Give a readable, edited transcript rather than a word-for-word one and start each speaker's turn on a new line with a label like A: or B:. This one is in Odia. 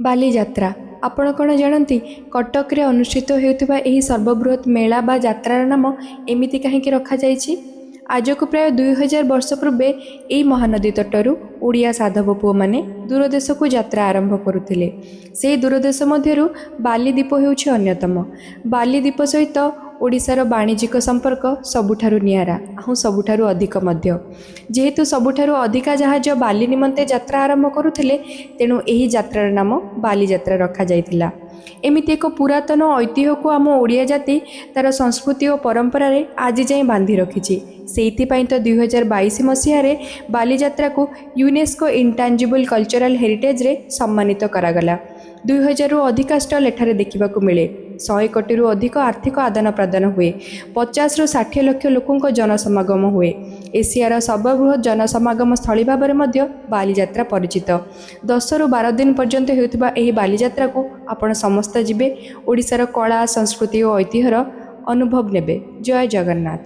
A: ବାଲିଯାତ୍ରା ଆପଣ କ'ଣ ଜାଣନ୍ତି କଟକରେ ଅନୁଷ୍ଠିତ ହେଉଥିବା ଏହି ସର୍ବବୃହତ୍ ମେଳା ବା ଯାତ୍ରାର ନାମ ଏମିତି କାହିଁକି ରଖାଯାଇଛି? ଆଜକୁ ପ୍ରାୟ 2000 ବର୍ଷ ପୂର୍ବେ ଏହି ମହାନଦୀ ତଟରୁ ଓଡ଼ିଆ ସାଧବ ପୁଅମାନେ ଦୂରଦେଶକୁ ଯାତ୍ରା ଆରମ୍ଭ କରୁଥିଲେ। ସେହି ଦୂରଦେଶ ମଧ୍ୟରୁ ବାଲିଦ୍ୱୀପ ହେଉଛି ଅନ୍ୟତମ। ବାଲିଦ୍ୱୀପ ସହିତ ଓଡ଼ିଶାର ବାଣିଜ୍ୟିକ ସମ୍ପର୍କ ସବୁଠାରୁ ନିଆରା, ଆଉ ସବୁଠାରୁ ଅଧିକ ମଧ୍ୟ। ଯେହେତୁ ସବୁଠାରୁ ଅଧିକା ଜାହାଜ ବାଲି ନିମନ୍ତେ ଯାତ୍ରା ଆରମ୍ଭ କରୁଥିଲେ, ତେଣୁ ଏହି ଯାତ୍ରାର ନାମ ବାଲିଯାତ୍ରା ରଖାଯାଇଥିଲା। ଏମିତି ଏକ ପୁରାତନ ଐତିହ୍ୟକୁ ଆମ ଓଡ଼ିଆ ଜାତି ତା'ର ସଂସ୍କୃତି ଓ ପରମ୍ପରାରେ ଆଜି ଯାଏଁ ବାନ୍ଧି ରଖିଛି। ସେଇଥିପାଇଁ ତ 2022 ମସିହାରେ ବାଲିଯାତ୍ରାକୁ ୟୁନେସ୍କୋ ଇନ୍ଟାଞ୍ଜିବୁଲ୍ କଲଚରାଲ୍ ହେରିଟେଜ୍ରେ ସମ୍ମାନିତ କରାଗଲା। 2000ରୁ ଅଧିକା ଷ୍ଟଲ୍ ଏଠାରେ ଦେଖିବାକୁ ମିଳେ। 100 କୋଟିରୁ ଅଧିକ ଆର୍ଥିକ ଆଦାନ ପ୍ରଦାନ ହୁଏ। 50ରୁ 60 ଲକ୍ଷ ଲୋକଙ୍କ ଜନସମାଗମ ହୁଏ। ଏସିଆର ସର୍ବବୃହତ୍ ଜନସମାଗମ ସ୍ଥଳୀ ଭାବରେ ମଧ୍ୟ ବାଲିଯାତ୍ରା ପରିଚିତ। 10ରୁ 12 ଦିନ ପର୍ଯ୍ୟନ୍ତ ହେଉଥିବା ଏହି ବାଲିଯାତ୍ରାକୁ ଆପଣ ସମସ୍ତେ ଯିବେ, ଓଡ଼ିଶାର କଳା, ସଂସ୍କୃତି ଓ ଐତିହ୍ୟର ଅନୁଭବ ନେବେ। ଜୟ ଜଗନ୍ନାଥ।